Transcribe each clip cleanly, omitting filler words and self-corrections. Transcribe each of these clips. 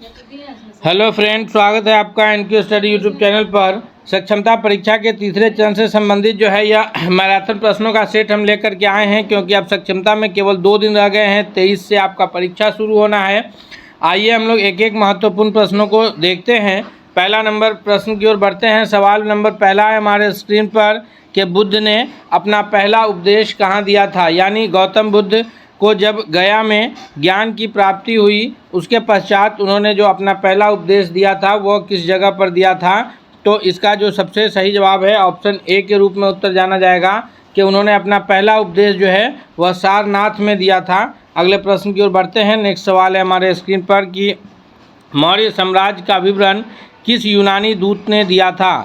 Hello friend, स्वागत है आपका एनक्यू स्टडी यूट्यूब चैनल पर। सक्षमता परीक्षा के तीसरे चरण से संबंधित जो है यह मैराथन प्रश्नों का सेट हम लेकर के आए हैं, क्योंकि अब सक्षमता में केवल 2 दिन रह गए हैं। 23 से आपका परीक्षा शुरू होना है। आइए हम लोग एक एक महत्वपूर्ण प्रश्नों को देखते हैं। पहला नंबर प्रश्न की ओर बढ़ते हैं। सवाल नंबर पहला है हमारे स्क्रीन पर कि बुद्ध ने अपना पहला उपदेश कहाँ दिया था। यानी गौतम बुद्ध को जब गया में ज्ञान की प्राप्ति हुई, उसके पश्चात उन्होंने जो अपना पहला उपदेश दिया था वह किस जगह पर दिया था। तो इसका जो सबसे सही जवाब है ऑप्शन ए के रूप में उत्तर जाना जाएगा कि उन्होंने अपना पहला उपदेश जो है वह सारनाथ में दिया था। अगले प्रश्न की ओर बढ़ते हैं। नेक्स्ट सवाल है हमारे स्क्रीन पर कि मौर्य साम्राज्य का विवरण किस यूनानी दूत ने दिया था।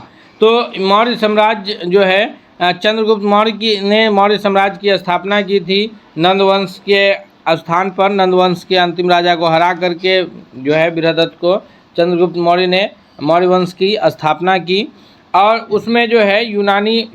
तो मौर्य साम्राज्य जो है चंद्रगुप्त मौर्य ने मौर्य साम्राज्य की स्थापना की थी नंदवंश के स्थान पर। नंदवंश के अंतिम राजा को हरा करके जो है बृहदत्त को चंद्रगुप्त मौर्य ने मौर्य वंश की स्थापना की। और उसमें जो है यूनानी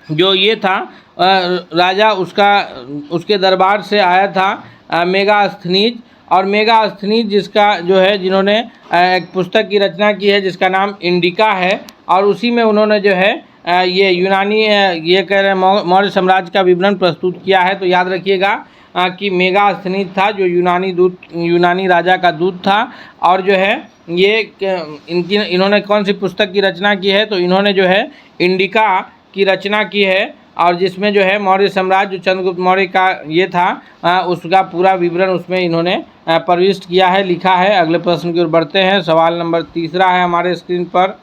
जो ये था राजा उसके दरबार से आया था मेगास्थनीज। और मेगास्थनीज जिसका जो है जिन्होंने एक पुस्तक की रचना की है जिसका नाम इंडिका है। और उसी में उन्होंने जो है ये यूनानी ये कह रहे हैं मौर्य साम्राज्य का विवरण प्रस्तुत किया है। तो याद रखिएगा कि मेगास्थनीज था जो यूनानी राजा का दूत था। और जो है ये इन्होंने कौन सी पुस्तक की रचना की है, तो इन्होंने जो है इंडिका की रचना की है। और जिसमें जो है मौर्य साम्राज्य चंद्रगुप्त मौर्य का ये था उसका पूरा विवरण उसमें इन्होंने प्रविष्ट किया है, लिखा है। अगले प्रश्न की ओर बढ़ते हैं। सवाल नंबर तीसरा है हमारे स्क्रीन पर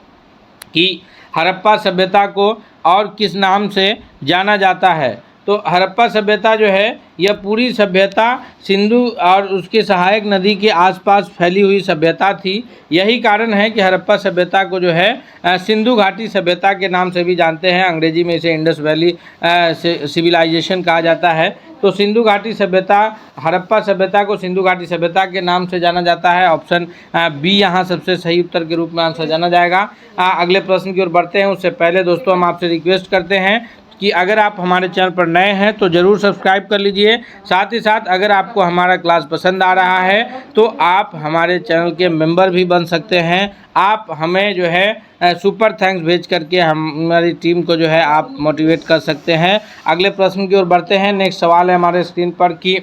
कि हड़प्पा सभ्यता को और किस नाम से जाना जाता है। तो हड़प्पा सभ्यता जो है यह पूरी सभ्यता सिंधु और उसके सहायक नदी के आसपास फैली हुई सभ्यता थी। यही कारण है कि हड़प्पा सभ्यता को जो है सिंधु घाटी सभ्यता के नाम से भी जानते हैं। अंग्रेजी में इसे इंडस वैली सिविलाइजेशन कहा जाता है। तो सिंधु घाटी सभ्यता, हड़प्पा सभ्यता को सिंधु घाटी सभ्यता के नाम से जाना जाता है। ऑप्शन बी यहाँ सबसे सही उत्तर के रूप में आंसर जाना जाएगा। अगले प्रश्न की ओर बढ़ते हैं। उससे पहले दोस्तों हम आपसे रिक्वेस्ट करते हैं कि अगर आप हमारे चैनल पर नए हैं तो ज़रूर सब्सक्राइब कर लीजिए। साथ ही साथ अगर आपको हमारा क्लास पसंद आ रहा है तो आप हमारे चैनल के मेंबर भी बन सकते हैं। आप हमें जो है सुपर थैंक्स भेज करके हमारी टीम को जो है आप मोटिवेट कर सकते हैं। अगले प्रश्न की ओर बढ़ते हैं। नेक्स्ट सवाल है हमारे स्क्रीन पर कि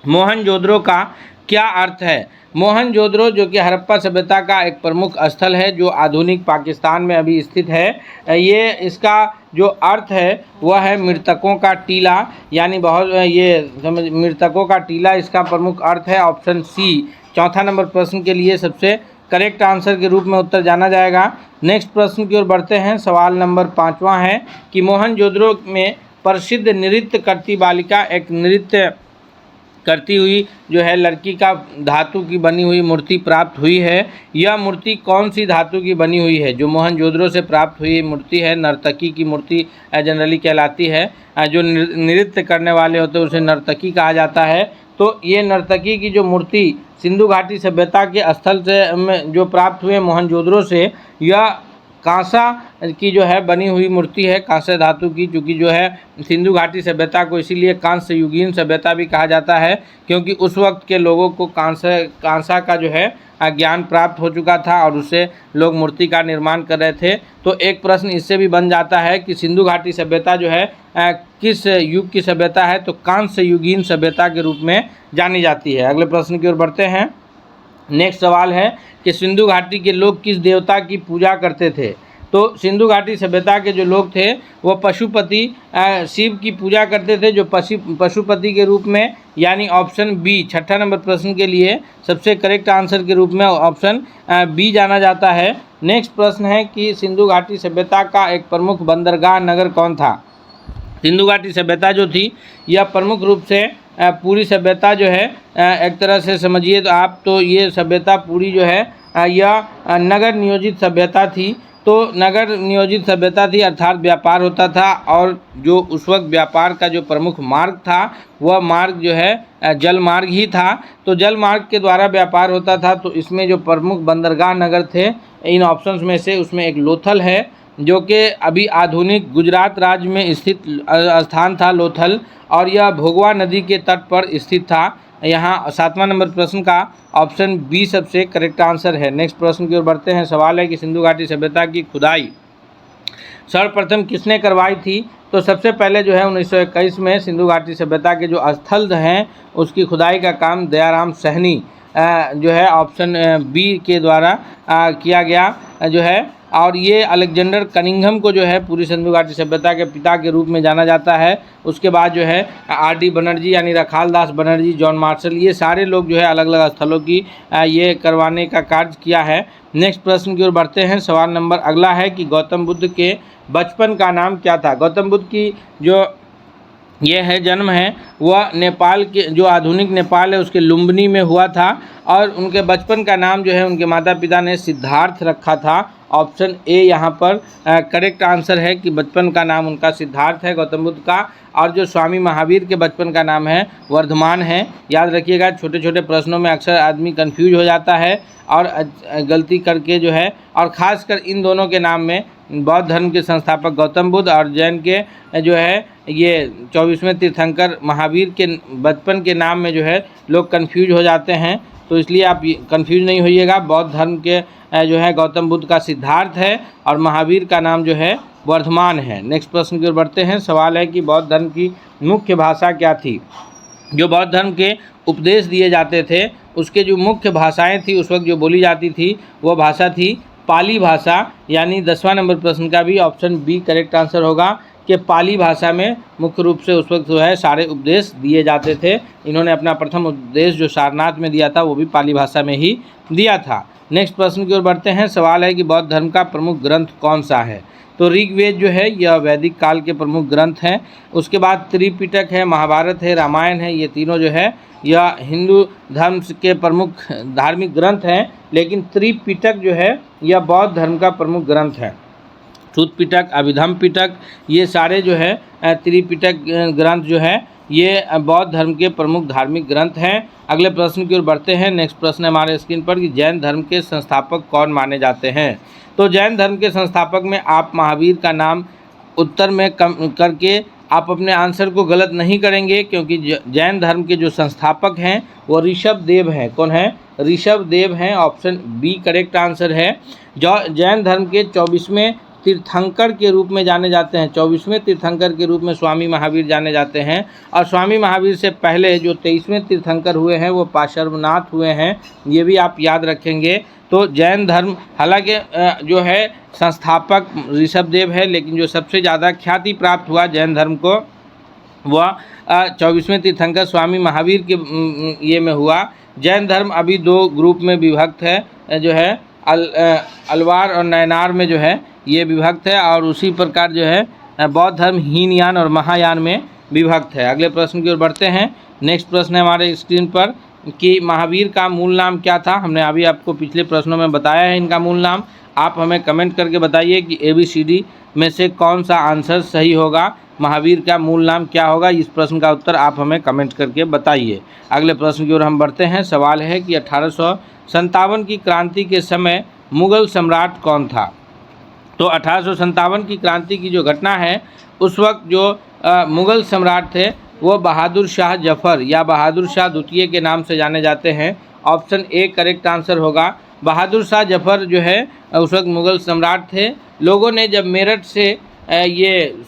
मोहनजोदड़ो का क्या अर्थ है। मोहनजोदड़ो जो कि हड़प्पा सभ्यता का एक प्रमुख स्थल है जो आधुनिक पाकिस्तान में अभी स्थित है। ये इसका जो अर्थ है वह है मृतकों का टीला। यानी मृतकों का टीला इसका प्रमुख अर्थ है। ऑप्शन सी चौथा नंबर प्रश्न के लिए सबसे करेक्ट आंसर के रूप में उत्तर जाना जाएगा। नेक्स्ट प्रश्न की ओर बढ़ते हैं। सवाल नंबर 5वां है कि मोहनजोदड़ो में प्रसिद्ध नृत्य करती बालिका एक नृत्य करती हुई जो है लड़की का धातु की बनी हुई मूर्ति प्राप्त हुई है। यह मूर्ति कौन सी धातु की बनी हुई है। जो मोहनजोदड़ो से प्राप्त हुई मूर्ति है नर्तकी की मूर्ति जनरली कहलाती है। जो नृत्य करने वाले होते हैं उसे नर्तकी कहा जाता है। तो ये नर्तकी की जो मूर्ति सिंधु घाटी सभ्यता के स्थल से जो प्राप्त हुए मोहनजोदड़ो से, यह कांसा की जो है बनी हुई मूर्ति है, कांस्य धातु की। चूँकि जो है सिंधु घाटी सभ्यता को इसीलिए कांस्य युगीन सभ्यता भी कहा जाता है क्योंकि उस वक्त के लोगों को कांसा का जो है ज्ञान प्राप्त हो चुका था और उससे लोग मूर्ति का निर्माण कर रहे थे। तो एक प्रश्न इससे भी बन जाता है कि सिंधु घाटी सभ्यता जो है किस युग की सभ्यता है। तो कांस्य युगीन सभ्यता के रूप में जानी जाती है। अगले प्रश्न की ओर बढ़ते हैं। नेक्स्ट सवाल है कि सिंधु घाटी के लोग किस देवता की पूजा करते थे। तो सिंधु घाटी सभ्यता के जो लोग थे वो पशुपति शिव की पूजा करते थे, जो पशुपति के रूप में। यानी ऑप्शन बी छठा नंबर प्रश्न के लिए सबसे करेक्ट आंसर के रूप में ऑप्शन बी जाना जाता है। नेक्स्ट प्रश्न है कि सिंधु घाटी सभ्यता का एक प्रमुख बंदरगाह नगर कौन था। सिंधु घाटी सभ्यता जो थी यह प्रमुख रूप से पूरी सभ्यता जो है एक तरह से समझिए तो आप, तो ये सभ्यता पूरी जो है यह नगर नियोजित सभ्यता थी। तो नगर नियोजित सभ्यता थी अर्थात व्यापार होता था और जो उस वक्त व्यापार का जो प्रमुख मार्ग था वह मार्ग जो है जल मार्ग ही था। तो जल मार्ग के द्वारा व्यापार होता था। तो इसमें जो प्रमुख बंदरगाह नगर थे इन ऑप्शंस में से उसमें एक लोथल है जो कि अभी आधुनिक गुजरात राज्य में स्थित स्थान था लोथल, और यह भोगवा नदी के तट पर स्थित था। यहाँ 7वां नंबर प्रश्न का ऑप्शन बी सबसे करेक्ट आंसर है। नेक्स्ट प्रश्न की ओर बढ़ते हैं। सवाल है कि सिंधु घाटी सभ्यता की खुदाई सर्वप्रथम किसने करवाई थी? तो सबसे पहले जो है 1921 में सिंधु घाटी सभ्यता के जो स्थल हैं उसकी खुदाई का काम दयाराम सहनी जो है ऑप्शन बी के द्वारा किया गया जो है। और ये अलेक्जेंडर कनिंघम को जो है पूरी सिंधु घाटी सभ्यता के पिता के रूप में जाना जाता है। उसके बाद जो है आर.डी. बनर्जी यानी रखालदास बनर्जी, जॉन मार्शल, ये सारे लोग जो है अलग अलग स्थलों की ये करवाने का कार्य किया है। नेक्स्ट प्रश्न की ओर बढ़ते हैं। सवाल नंबर अगला है कि गौतम बुद्ध के बचपन का नाम क्या था? गौतम बुद्ध की जो ये है जन्म है वह नेपाल के जो आधुनिक नेपाल है उसके लुम्बिनी में हुआ था और उनके बचपन का नाम जो है उनके माता पिता ने सिद्धार्थ रखा था। ऑप्शन ए यहाँ पर करेक्ट आंसर है कि बचपन का नाम उनका सिद्धार्थ है गौतम बुद्ध का। और जो स्वामी महावीर के बचपन का नाम है वर्धमान है। याद रखिएगा, छोटे छोटे प्रश्नों में अक्सर आदमी कंफ्यूज हो जाता है और गलती करके जो है, और ख़ासकर इन दोनों के नाम में बौद्ध धर्म के संस्थापक गौतम बुद्ध और जैन के जो है ये 24वें तीर्थंकर महावीर के बचपन के नाम में जो है लोग कंफ्यूज हो जाते हैं। तो इसलिए आप कंफ्यूज नहीं होइएगा। बौद्ध धर्म के जो है गौतम बुद्ध का सिद्धार्थ है और महावीर का नाम जो है वर्धमान है। नेक्स्ट प्रश्न की ओर बढ़ते हैं। सवाल है कि बौद्ध धर्म की मुख्य भाषा क्या थी? जो बौद्ध धर्म के उपदेश दिए जाते थे उसके जो मुख्य भाषाएं थी उस वक्त जो बोली जाती थी वो भाषा थी पाली भाषा। यानी 10वां नंबर प्रश्न का भी ऑप्शन बी करेक्ट आंसर होगा कि पाली भाषा में मुख्य रूप से उस वक्त जो है सारे उपदेश दिए जाते थे। इन्होंने अपना प्रथम उपदेश जो सारनाथ में दिया था वो भी पाली भाषा में ही दिया था। नेक्स्ट प्रश्न की ओर बढ़ते हैं। सवाल है कि बौद्ध धर्म का प्रमुख ग्रंथ कौन सा है? तो ऋग्वेद जो है यह वैदिक काल के प्रमुख ग्रंथ हैं। उसके बाद त्रिपिटक है, महाभारत है, रामायण है, ये तीनों जो है यह हिंदू धर्म के प्रमुख धार्मिक ग्रंथ हैं। लेकिन त्रिपिटक जो है यह बौद्ध धर्म का प्रमुख ग्रंथ है। सूत पिटक, अभिधम पिटक, ये सारे जो है त्रिपिटक ग्रंथ जो है ये बौद्ध धर्म के प्रमुख धार्मिक ग्रंथ हैं। अगले प्रश्न की ओर बढ़ते हैं। नेक्स्ट प्रश्न है हमारे स्क्रीन पर कि जैन धर्म के संस्थापक कौन माने जाते हैं? तो जैन धर्म के संस्थापक में आप महावीर का नाम उत्तर में करके आप अपने आंसर को गलत नहीं करेंगे, क्योंकि जैन धर्म के जो संस्थापक हैं वो ऋषभ देव हैं। कौन है? ऋषभ देव हैं। ऑप्शन बी करेक्ट आंसर है। जो जैन धर्म के 24वें तीर्थंकर के रूप में जाने जाते हैं, 24वें तीर्थंकर के रूप में स्वामी महावीर जाने जाते हैं। और स्वामी महावीर से पहले जो 23वें तीर्थंकर हुए हैं वो पार्श्वनाथ हुए हैं, ये भी आप याद रखेंगे। तो जैन धर्म हालांकि जो है संस्थापक ऋषभ देव है, लेकिन जो सबसे ज़्यादा ख्याति प्राप्त हुआ जैन धर्म को वह 24वें तीर्थंकर स्वामी महावीर के ये में हुआ। जैन धर्म अभी 2 ग्रुप में विभक्त है, जो है अलवार और नयनार में जो है ये विभक्त है, और उसी प्रकार जो है बौद्ध धर्म हीनयान और महायान में विभक्त है। अगले प्रश्न की ओर बढ़ते हैं। नेक्स्ट प्रश्न है हमारे स्क्रीन पर कि महावीर का मूल नाम क्या था? हमने अभी आपको पिछले प्रश्नों में बताया है इनका मूल नाम। आप हमें कमेंट करके बताइए कि ABCD में से कौन सा आंसर सही होगा, महावीर का मूल नाम क्या होगा। इस प्रश्न का उत्तर आप हमें कमेंट करके बताइए। अगले प्रश्न की ओर हम बढ़ते हैं। सवाल है कि 1857 की क्रांति के समय मुग़ल सम्राट कौन था? तो 1857 की क्रांति की जो घटना है उस वक्त जो मुग़ल सम्राट थे वो बहादुर शाह जफ़र या बहादुर शाह द्वितीय के नाम से जाने जाते हैं। ऑप्शन ए करेक्ट आंसर होगा। बहादुर शाह जफ़र जो है उस वक्त मुग़ल सम्राट थे। लोगों ने जब मेरठ से ये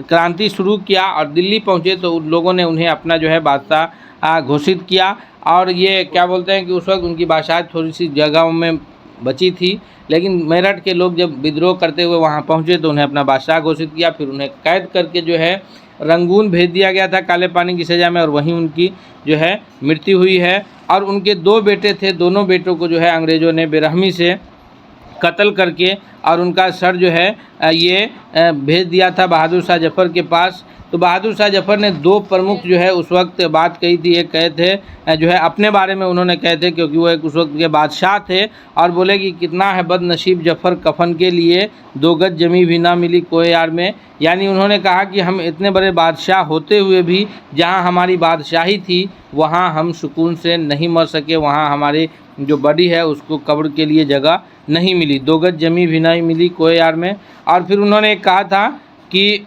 क्रांति शुरू किया और दिल्ली पहुँचे तो उन लोगों ने उन्हें अपना जो है बादशाह घोषित किया। और ये क्या बोलते हैं कि उस वक्त उनकी बादशाह थोड़ी सी जगहों में बची थी, लेकिन मेरठ के लोग जब विद्रोह करते हुए वहाँ पहुँचे तो उन्हें अपना बादशाह घोषित किया। फिर उन्हें कैद करके जो है रंगून भेज दिया गया था काले पानी की सज़ा में, और वहीं उनकी जो है मृत्यु हुई है। और उनके 2 बेटे थे, दोनों बेटों को जो है अंग्रेज़ों ने बेरहमी से कत्ल करके और उनका सर जो है ये भेज दिया था बहादुर शाह जफ़र के पास। तो बहादुर शाह जफ़र ने 2 प्रमुख जो है उस वक्त बात कही थी। एक कहे थे जो है अपने बारे में उन्होंने कहे थे, क्योंकि वो एक उस वक्त के बादशाह थे, और बोले कि कितना है बदनसीब जफ़र कफन के लिए 2 गज जमी भी ना मिली कोई यार में। यानी उन्होंने कहा कि हम इतने बड़े बादशाह होते हुए भी जहाँ हमारी बादशाही थी वहाँ हम सुकून से नहीं मर सके, वहाँ हमारी जो बॉडी है उसको कब्र के लिए जगह नहीं मिली, 2 गज जमी भी नहीं मिली कोई यार में। और फिर उन्होंने कहा था कि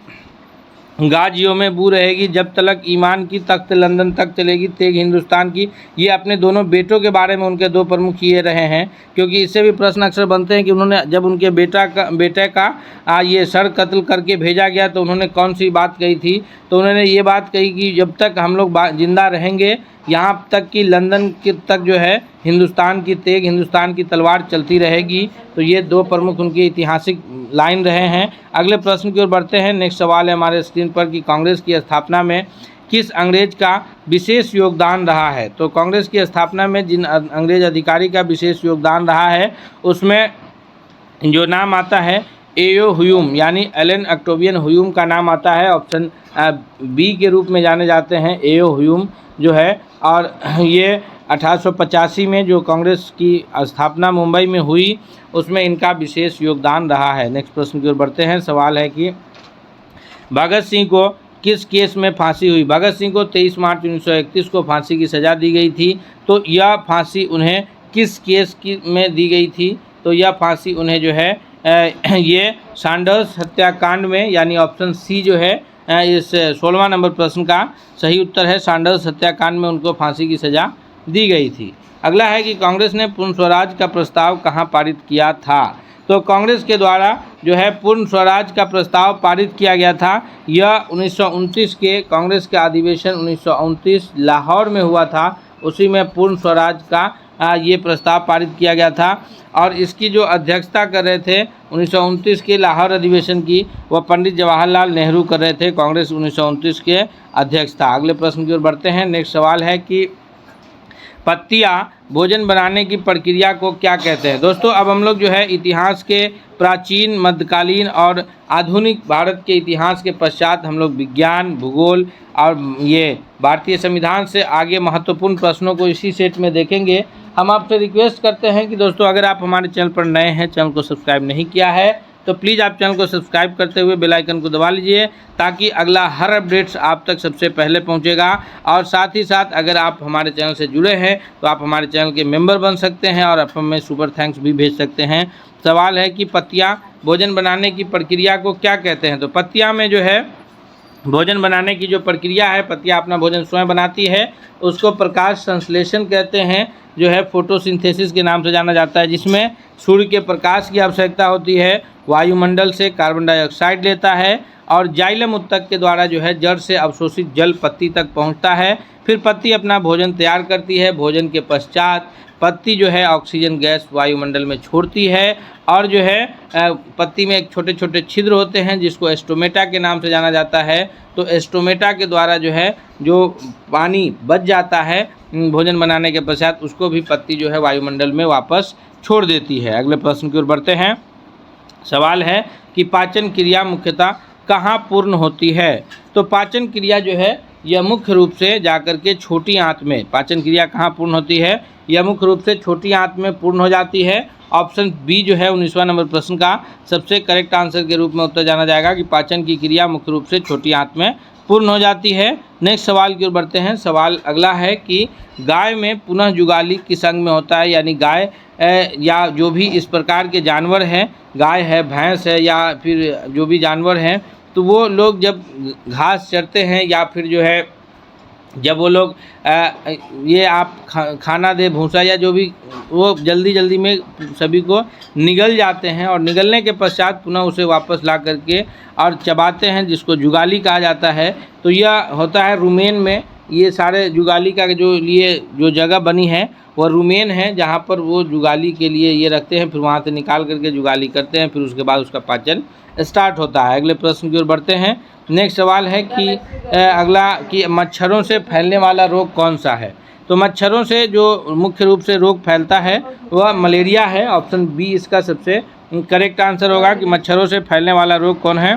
गाजियों में बू रहेगी, जब तलक ईमान की तख्त लंदन तक चलेगी तेग हिंदुस्तान की। ये अपने दोनों बेटों के बारे में उनके दो प्रमुख ये रहे हैं, क्योंकि इससे भी प्रश्न अक्सर बनते हैं कि उन्होंने जब उनके बेटे का ये सर कत्ल करके भेजा गया तो उन्होंने कौन सी बात कही थी। तो उन्होंने ये बात कही कि जब तक हम लोग जिंदा रहेंगे यहाँ तक कि लंदन के तक जो है हिंदुस्तान की तेग, हिंदुस्तान की तलवार चलती रहेगी। तो ये दो प्रमुख उनकी ऐतिहासिक लाइन रहे हैं। अगले प्रश्न की ओर बढ़ते हैं। नेक्स्ट सवाल है हमारे स्क्रीन पर कि कांग्रेस की स्थापना में किस अंग्रेज का विशेष योगदान रहा है। तो कांग्रेस की स्थापना में जिन अंग्रेज अधिकारी का विशेष योगदान रहा है उसमें जो नाम आता है एओ ह्यूम यानी एलन ऑक्टेवियन ह्यूम का नाम आता है। ऑप्शन बी के रूप में जाने जाते हैं एओ ह्यूम जो है। और ये 1885 में जो कांग्रेस की स्थापना मुंबई में हुई उसमें इनका विशेष योगदान रहा है। नेक्स्ट प्रश्न की ओर बढ़ते हैं। सवाल है कि भगत सिंह को किस केस में फांसी हुई। भगत सिंह को 23 मार्च 1931 को फांसी की सज़ा दी गई थी। तो यह फांसी उन्हें किस केस में दी गई थी। तो यह फांसी उन्हें जो है ये सैंडर्स हत्याकांड में, यानी ऑप्शन सी जो है इस 16वां नंबर प्रश्न का सही उत्तर है। सैंडर्स हत्याकांड में उनको फांसी की सज़ा दी गई थी। अगला है कि कांग्रेस ने पूर्ण स्वराज का प्रस्ताव कहाँ पारित किया था। तो कांग्रेस के द्वारा जो है पूर्ण स्वराज का प्रस्ताव पारित किया गया था। यह 1929 के कांग्रेस के अधिवेशन 1929 लाहौर में हुआ था। उसी में पूर्ण स्वराज का ये प्रस्ताव पारित किया गया था। और इसकी जो अध्यक्षता कर रहे थे 1929 के लाहौर अधिवेशन की, वह पंडित जवाहरलाल नेहरू कर रहे थे। कांग्रेस 1929 के अध्यक्ष था। अगले प्रश्न की ओर बढ़ते हैं। नेक्स्ट सवाल है कि पत्तियाँ भोजन बनाने की प्रक्रिया को क्या कहते हैं। दोस्तों अब हम लोग जो है इतिहास के प्राचीन, मध्यकालीन और आधुनिक भारत के इतिहास के पश्चात हम लोग विज्ञान, भूगोल और ये भारतीय संविधान से आगे महत्वपूर्ण प्रश्नों को इसी सेट में देखेंगे। हम आपसे रिक्वेस्ट करते हैं कि दोस्तों अगर आप हमारे चैनल पर नए हैं, चैनल को सब्सक्राइब नहीं किया है तो प्लीज़ आप चैनल को सब्सक्राइब करते हुए बेल आइकन को दबा लीजिए, ताकि अगला हर अपडेट्स आप तक सबसे पहले पहुंचेगा। और साथ ही साथ अगर आप हमारे चैनल से जुड़े हैं तो आप हमारे चैनल के मेंबर बन सकते हैं और आप हमें सुपर थैंक्स भी भेज सकते हैं। सवाल है कि पत्तियाँ भोजन बनाने की प्रक्रिया को क्या कहते हैं। तो पत्तियाँ में जो है भोजन बनाने की जो प्रक्रिया है, पत्तियाँ अपना भोजन स्वयं बनाती है, उसको प्रकाश संश्लेषण कहते हैं, जो है फोटोसिंथेसिस के नाम से जाना जाता है, जिसमें सूर्य के प्रकाश की आवश्यकता होती है। वायुमंडल से कार्बन डाइऑक्साइड लेता है और जाइलम उत्तक के द्वारा जो है जड़ से अवशोषित जल पत्ती तक पहुंचता है। फिर पत्ती अपना भोजन तैयार करती है। भोजन के पश्चात पत्ती जो है ऑक्सीजन गैस वायुमंडल में छोड़ती है और जो है पत्ती में एक छोटे छोटे छिद्र होते हैं जिसको एस्टोमेटा के नाम से जाना जाता है। तो एस्टोमेटा के द्वारा जो है जो पानी बच जाता है भोजन बनाने के पश्चात, उसको भी पत्ती जो है वायुमंडल में वापस छोड़ देती है। अगले प्रश्न की ओर बढ़ते हैं। सवाल है कि पाचन क्रिया मुख्यतः कहाँ पूर्ण होती है। तो पाचन क्रिया जो है यह मुख्य रूप से जाकर के छोटी आंत में, पाचन क्रिया कहाँ पूर्ण होती है, यह मुख्य रूप से छोटी आंत में पूर्ण हो जाती है। ऑप्शन बी जो है 19वां नंबर प्रश्न का सबसे करेक्ट आंसर के रूप में उत्तर जाना जाएगा कि पाचन की क्रिया मुख्य रूप से छोटी आंत में पूर्ण हो जाती है। नेक्स्ट सवाल की ओर बढ़ते हैं। सवाल अगला है कि गाय में पुनः जुगाली किस अंग में होता है, यानी गाय या जो भी इस प्रकार के जानवर हैं, गाय है, भैंस है या फिर जो भी जानवर हैं, तो वो लोग जब घास चरते हैं या फिर जो है जब वो लोग ये आप खाना दे, भूसा या जो भी, वो जल्दी जल्दी में सभी को निगल जाते हैं और निगलने के पश्चात पुनः उसे वापस ला करके और चबाते हैं, जिसको जुगाली कहा जाता है। तो यह होता है रुमेन में। ये सारे जुगाली का जो जगह बनी है वह रुमेन है, जहाँ पर वो जुगाली के लिए ये रखते हैं, फिर वहाँ से निकाल करके जुगाली करते हैं, फिर उसके बाद उसका पाचन स्टार्ट होता है। अगले प्रश्न की ओर बढ़ते हैं। नेक्स्ट सवाल है कि अगला कि मच्छरों से फैलने वाला रोग कौन सा है। तो मच्छरों से जो मुख्य रूप से रोग फैलता है वह मलेरिया है। ऑप्शन बी इसका सबसे करेक्ट आंसर होगा कि मच्छरों से फैलने वाला रोग कौन है।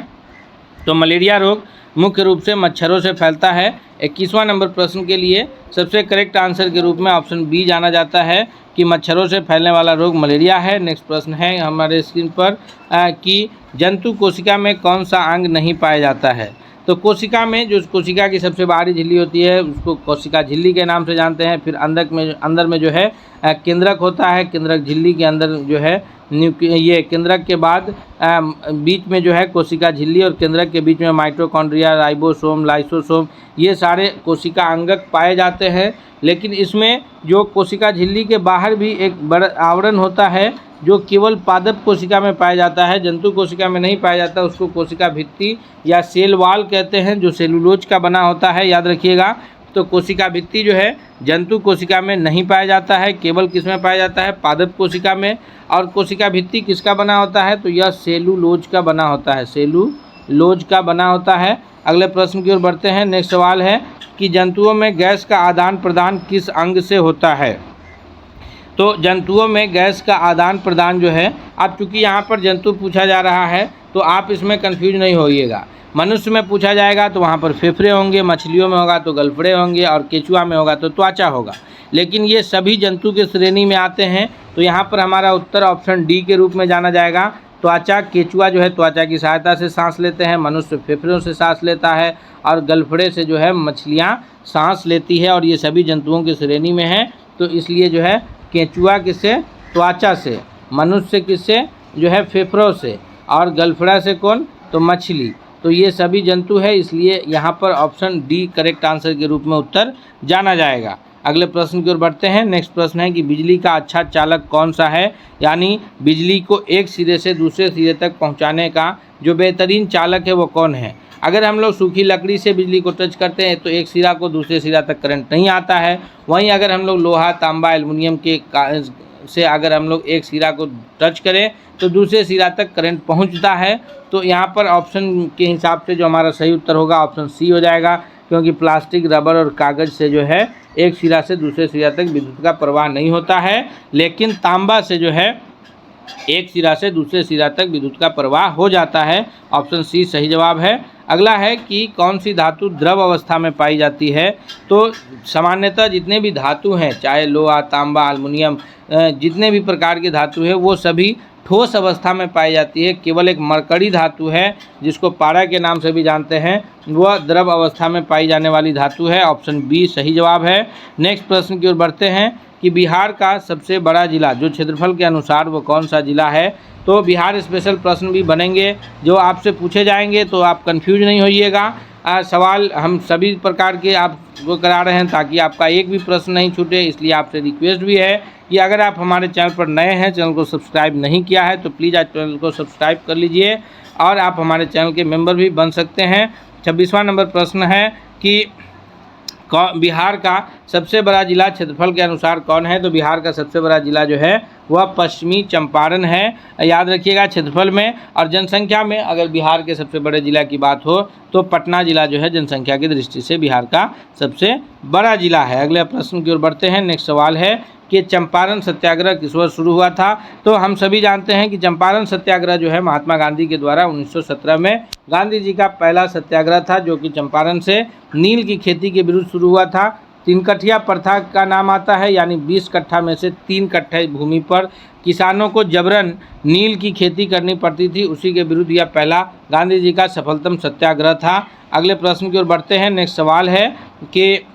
तो मलेरिया रोग मुख्य रूप से मच्छरों से फैलता है। 21वां नंबर प्रश्न के लिए सबसे करेक्ट आंसर के रूप में ऑप्शन बी जाना जाता है कि मच्छरों से फैलने वाला रोग मलेरिया है। नेक्स्ट प्रश्न है हमारे स्क्रीन पर कि जंतु कोशिका में कौन सा अंग नहीं पाया जाता है। तो कोशिका में जो कोशिका की सबसे बाहरी झिल्ली होती है उसको कोशिका झिल्ली के नाम से जानते हैं। फिर अंदर में जो है केंद्रक होता है, केंद्रक झिल्ली के अंदर जो है ये केंद्रक के बाद बीच में जो है कोशिका झिल्ली और केंद्रक के बीच में माइटोकॉन्ड्रिया, राइबोसोम, लाइसोसोम, ये सारे कोशिका अंगक पाए जाते हैं। लेकिन इसमें जो कोशिका झिल्ली के बाहर भी एक बड़ा आवरण होता है जो केवल पादप कोशिका में पाया जाता है, जंतु कोशिका में नहीं पाया जाता। उसको कोशिका भित्ति या सेल वॉल कहते हैं, जो सेलुलोज का बना होता है, याद रखिएगा। तो कोशिका भित्ति जो है जंतु कोशिका में नहीं पाया जाता है, केवल किस में पाया जाता है, पादप कोशिका में। और कोशिका भित्ति किसका बना होता है, तो यह सेलुलोज का बना होता है, सेलुलोज का बना होता है। अगले प्रश्न की ओर बढ़ते हैं। नेक्स्ट सवाल है कि जंतुओं में गैस का आदान प्रदान किस अंग से होता है। तो जंतुओं में गैस का आदान प्रदान जो है, अब चूँकि यहाँ पर जंतु पूछा जा रहा है तो आप इसमें कंफ्यूज नहीं होइएगा। मनुष्य में पूछा जाएगा तो वहाँ पर फेफड़े होंगे, मछलियों में होगा तो गलफड़े होंगे और केचुआ में होगा तो त्वचा होगा। लेकिन ये सभी जंतु के श्रेणी में आते हैं, तो यहाँ पर हमारा उत्तर ऑप्शन डी के रूप में जाना जाएगा। त्वचा, केचुआ जो है त्वचा की सहायता से सांस लेते हैं, मनुष्य फेफड़ों से सांस लेता है और गलफड़े से जो है मछलियाँ सांस लेती है, और ये सभी जंतुओं की श्रेणी में है। तो इसलिए जो है केचुआ किससे, त्वचा से, मनुष्य किससे, जो है फेफड़ों से, और गलफड़ा से कौन, तो मछली। तो ये सभी जंतु है, इसलिए यहाँ पर ऑप्शन डी करेक्ट आंसर के रूप में उत्तर जाना जाएगा। अगले प्रश्न की ओर बढ़ते हैं। नेक्स्ट प्रश्न है कि बिजली का अच्छा चालक कौन सा है, यानी बिजली को एक सिरे से दूसरे सिरे तक पहुँचाने का जो बेहतरीन चालक है वो कौन है। अगर हम लोग सूखी लकड़ी से बिजली को टच करते हैं तो एक सिरा को दूसरे सिरा तक करंट नहीं आता है। वहीं अगर हम लोग लोहा, तांबा, एल्युमिनियम के से अगर हम लोग एक सिरा को टच करें तो दूसरे सिरा तक करंट पहुंचता है। तो यहाँ पर ऑप्शन के हिसाब से जो हमारा सही उत्तर होगा ऑप्शन सी हो जाएगा, क्योंकि प्लास्टिक, रबर और कागज़ से जो है एक सिरा से दूसरे सिरा तक विद्युत का प्रवाह नहीं होता है, लेकिन तांबा से जो है एक सिरा से दूसरे सिरा तक विद्युत का प्रवाह हो जाता है। ऑप्शन सी सही जवाब है। अगला है कि कौन सी धातु द्रव अवस्था में पाई जाती है। तो सामान्यतः जितने भी धातु हैं, चाहे लोहा, तांबा, एल्युमिनियम, जितने भी प्रकार के धातु है वो सभी ठोस अवस्था में पाई जाती है। केवल एक मरकरी धातु है जिसको पारा के नाम से भी जानते हैं, वह द्रव अवस्था में पाई जाने वाली धातु है। ऑप्शन बी सही जवाब है। नेक्स्ट प्रश्न की ओर बढ़ते हैं कि बिहार का सबसे बड़ा जिला जो क्षेत्रफल के अनुसार वो कौन सा जिला है। तो बिहार स्पेशल प्रश्न भी बनेंगे जो आपसे पूछे जाएंगे, तो आप कंफ्यूज नहीं होइएगा। सवाल हम सभी प्रकार के आपको करा रहे हैं ताकि आपका एक भी प्रश्न नहीं छूटे। इसलिए आपसे रिक्वेस्ट भी है कि अगर आप हमारे चैनल पर नए हैं, चैनल को सब्सक्राइब नहीं किया है, तो प्लीज़ आज चैनल को सब्सक्राइब कर लीजिए और आप हमारे चैनल के मेंबर भी बन सकते हैं। 26वां नंबर प्रश्न है कि बिहार का सबसे बड़ा जिला क्षेत्रफल के अनुसार कौन है। तो बिहार का सबसे बड़ा जिला जो है वह पश्चिमी चंपारण है, याद रखिएगा क्षेत्रफल में। और जनसंख्या में अगर बिहार के सबसे बड़े जिला की बात हो तो पटना जिला जो है जनसंख्या की दृष्टि से बिहार का सबसे बड़ा जिला है। अगले प्रश्न की ओर बढ़ते हैं। नेक्स्ट सवाल है कि चंपारण सत्याग्रह किस वर्ष शुरू हुआ था। तो हम सभी जानते हैं कि चंपारण सत्याग्रह जो है महात्मा गांधी के द्वारा 1917 में गांधी जी का पहला सत्याग्रह था, जो कि चंपारण से नील की खेती के विरुद्ध शुरू हुआ था। 3 कट्ठिया प्रथा का नाम आता है, यानी 20 कट्ठा में से 3 कट्ठे भूमि पर किसानों को जबरन नील की खेती करनी पड़ती थी। उसी के विरुद्ध यह पहला गांधी जी का सफलतम सत्याग्रह था। अगले प्रश्न की ओर बढ़ते हैं। नेक्स्ट सवाल है कि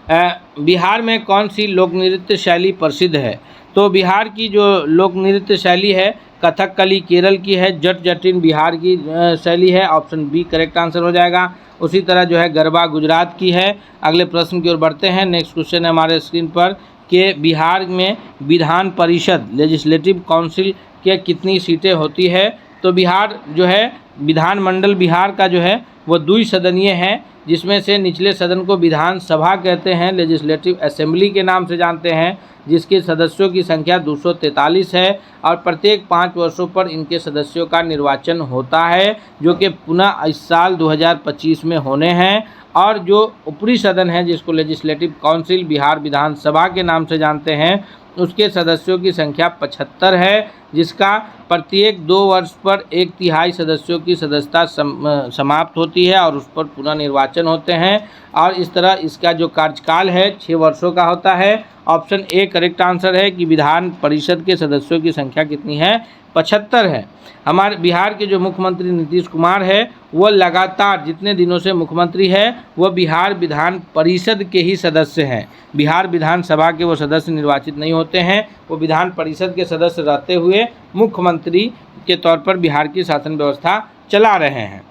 बिहार में कौन सी लोक नृत्य शैली प्रसिद्ध है। तो बिहार की जो लोक नृत्य शैली है कथकली केरल की है, जट जटिन बिहार की शैली है। ऑप्शन बी करेक्ट आंसर हो जाएगा। उसी तरह जो है गरबा गुजरात की है। अगले प्रश्न की ओर बढ़ते हैं। नेक्स्ट क्वेश्चन है हमारे स्क्रीन पर कि बिहार में विधान परिषद लेजिस्लेटिव काउंसिल के कितनी सीटें होती है। तो बिहार जो है विधानमंडल बिहार का जो है वो द्विसदनीय है, जिसमें से निचले सदन को विधानसभा कहते हैं, लेजिस्लेटिव असेंबली के नाम से जानते हैं, जिसके सदस्यों की संख्या 243 है और प्रत्येक 5 वर्षों पर इनके सदस्यों का निर्वाचन होता है, जो कि पुनः इस साल 2025 में होने हैं। और जो ऊपरी सदन है जिसको लेजिस्लेटिव काउंसिल बिहार विधानसभा के नाम से जानते हैं, उसके सदस्यों की संख्या 75 है, जिसका प्रत्येक 2 वर्ष पर 1/3 सदस्यों की सदस्यता समाप्त होती है और उस पर पुनः निर्वाचन होते हैं। और इस तरह इसका जो कार्यकाल है 6 वर्षों का होता है। ऑप्शन ए करेक्ट आंसर है कि विधान परिषद के सदस्यों की संख्या कितनी है, 75 है। हमारे बिहार के जो मुख्यमंत्री नीतीश कुमार है वो लगातार जितने दिनों से मुख्यमंत्री है वो बिहार विधान परिषद के ही सदस्य हैं। बिहार विधानसभा के वो सदस्य निर्वाचित नहीं होते हैं, वो विधान परिषद के सदस्य रहते हुए मुख्यमंत्री के तौर पर बिहार की शासन व्यवस्था चला रहे हैं।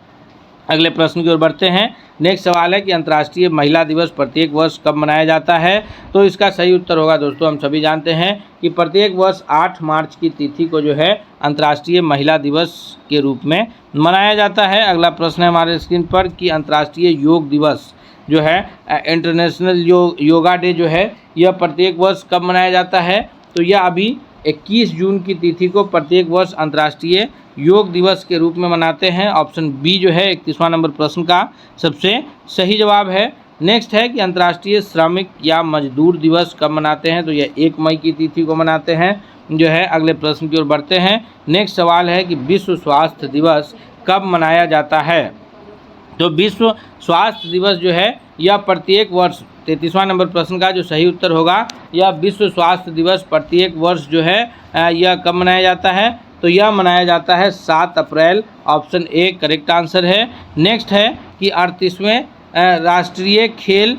अगले प्रश्न की ओर बढ़ते हैं। नेक्स्ट सवाल है कि अंतर्राष्ट्रीय महिला दिवस प्रत्येक वर्ष कब मनाया जाता है। तो इसका सही उत्तर होगा दोस्तों, हम सभी जानते हैं कि प्रत्येक वर्ष 8 मार्च की तिथि को जो है अंतर्राष्ट्रीय महिला दिवस के रूप में मनाया जाता है। अगला प्रश्न है हमारे स्क्रीन पर कि अंतर्राष्ट्रीय योग दिवस जो है इंटरनेशनल योगा डे जो है यह प्रत्येक वर्ष कब मनाया जाता है। तो यह अभी 21 जून की तिथि को प्रत्येक वर्ष अंतर्राष्ट्रीय योग दिवस के रूप में मनाते हैं। ऑप्शन बी जो है 31वां नंबर प्रश्न का सबसे सही जवाब है। नेक्स्ट है कि अंतर्राष्ट्रीय श्रमिक या मजदूर दिवस कब मनाते हैं। तो यह 1 मई की तिथि को मनाते हैं जो है। अगले प्रश्न की ओर बढ़ते हैं। नेक्स्ट सवाल है कि विश्व स्वास्थ्य दिवस कब मनाया जाता है। तो विश्व स्वास्थ्य दिवस जो है यह प्रत्येक वर्ष 33वां नंबर प्रश्न का जो सही उत्तर होगा, यह विश्व स्वास्थ्य दिवस प्रत्येक वर्ष जो है यह कब मनाया जाता है। तो यह मनाया जाता है 7 अप्रैल। ऑप्शन ए करेक्ट आंसर है। नेक्स्ट है कि 38वें राष्ट्रीय खेल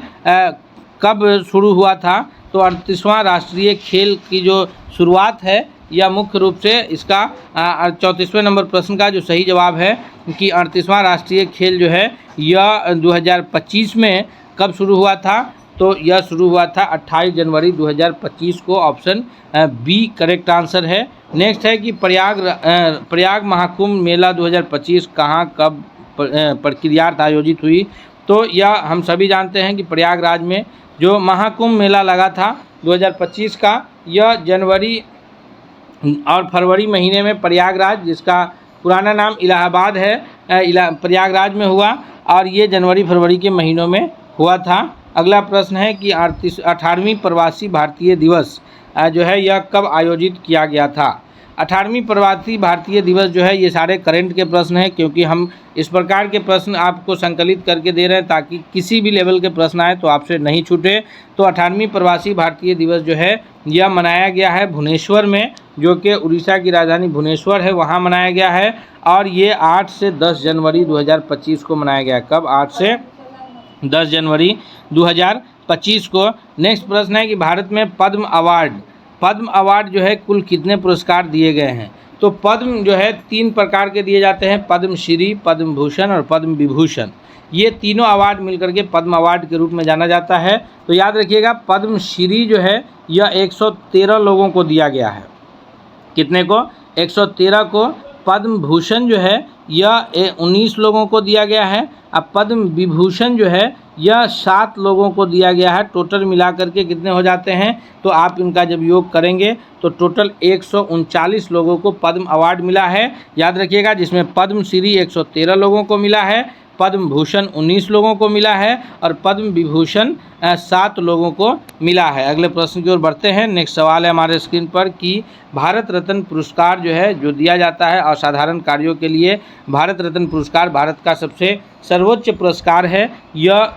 कब शुरू हुआ था। तो 38वां राष्ट्रीय खेल की जो शुरुआत है यह मुख्य रूप से इसका 34वें नंबर प्रश्न का जो सही जवाब है कि 38वां राष्ट्रीय खेल जो है यह 2025 में कब शुरू हुआ था। तो यह शुरू हुआ था 28 जनवरी 2025 को। ऑप्शन बी करेक्ट आंसर है। नेक्स्ट है कि प्रयाग महाकुंभ मेला 2025 कहाँ कब प्रक्रियार्थ आयोजित हुई। तो यह हम सभी जानते हैं कि प्रयागराज में जो महाकुंभ मेला लगा था 2025 का, यह जनवरी और फरवरी महीने में प्रयागराज, जिसका पुराना नाम इलाहाबाद है, प्रयागराज में हुआ और ये जनवरी फरवरी के महीनों में हुआ था। अगला प्रश्न है कि 18वीं प्रवासी भारतीय दिवस जो है यह कब आयोजित किया गया था। 18वीं प्रवासी भारतीय दिवस जो है ये सारे करंट के प्रश्न हैं, क्योंकि हम इस प्रकार के प्रश्न आपको संकलित करके दे रहे हैं ताकि किसी भी लेवल के प्रश्न आए तो आपसे नहीं छूटे। तो 18वीं प्रवासी भारतीय दिवस जो है यह मनाया गया है भुवनेश्वर में, जो कि उड़ीसा की राजधानी भुवनेश्वर है, वहाँ मनाया गया है। और ये 8 से 10 जनवरी 2025 को मनाया गया है। कब? 8 से 10 जनवरी 2025 को। नेक्स्ट प्रश्न है कि भारत में पद्म अवार्ड जो है कुल कितने पुरस्कार दिए गए हैं। तो पद्म जो है 3 प्रकार के दिए जाते हैं, पद्मश्री, पद्म भूषण और पद्म विभूषण। ये तीनों अवार्ड मिलकर के पद्म अवार्ड के रूप में जाना जाता है। तो याद रखिएगा, पद्मश्री जो है यह 113 लोगों को दिया गया है। कितने को? 113 को। पद्म भूषण जो है यह 19 लोगों को दिया गया है। अब पद्म विभूषण जो है यह 7 लोगों को दिया गया है। टोटल मिलाकर के कितने हो जाते हैं, तो आप इनका जब योग करेंगे तो टोटल 139 लोगों को पद्म अवार्ड मिला है। याद रखिएगा, जिसमें पद्मश्री 113 लोगों को मिला है, पद्म भूषण 19 लोगों को मिला है और पद्म विभूषण 7 लोगों को मिला है। अगले प्रश्न की ओर बढ़ते हैं। नेक्स्ट सवाल है हमारे स्क्रीन पर कि भारत रत्न पुरस्कार जो है जो दिया जाता है असाधारण कार्यों के लिए, भारत रत्न पुरस्कार भारत का सबसे सर्वोच्च पुरस्कार है।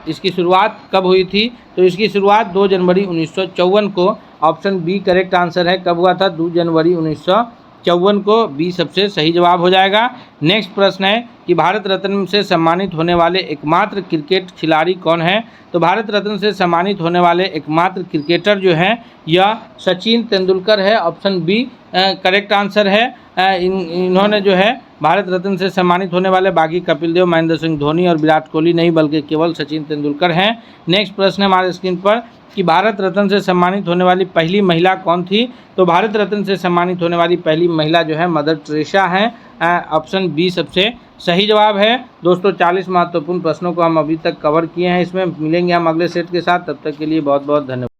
इसकी शुरुआत कब हुई थी। तो इसकी शुरुआत 2 जनवरी 1954 को। ऑप्शन बी करेक्ट आंसर है। कब हुआ था? 2 जनवरी 1954 को। बी सबसे सही जवाब हो जाएगा। नेक्स्ट प्रश्न है कि भारत रत्न से सम्मानित होने वाले एकमात्र क्रिकेट खिलाड़ी कौन है। तो भारत रत्न से सम्मानित होने वाले एकमात्र क्रिकेटर जो हैं यह सचिन तेंदुलकर है। ऑप्शन बी करेक्ट आंसर है। इन्होंने जो है भारत रत्न से सम्मानित होने वाले बाकी कपिल देव, महेंद्र सिंह धोनी और विराट कोहली नहीं, बल्कि केवल सचिन तेंदुलकर हैं। नेक्स्ट प्रश्न है हमारे स्क्रीन पर कि भारत रत्न से सम्मानित होने वाली पहली महिला कौन थी। तो भारत रत्न से सम्मानित होने वाली पहली महिला जो है मदर टेरेसा हैं। ऑप्शन बी सबसे सही जवाब है। दोस्तों 40 महत्वपूर्ण प्रश्नों को हम अभी तक कवर किए हैं। इसमें मिलेंगे हम अगले सेट के साथ। तब तक के लिए बहुत बहुत धन्यवाद।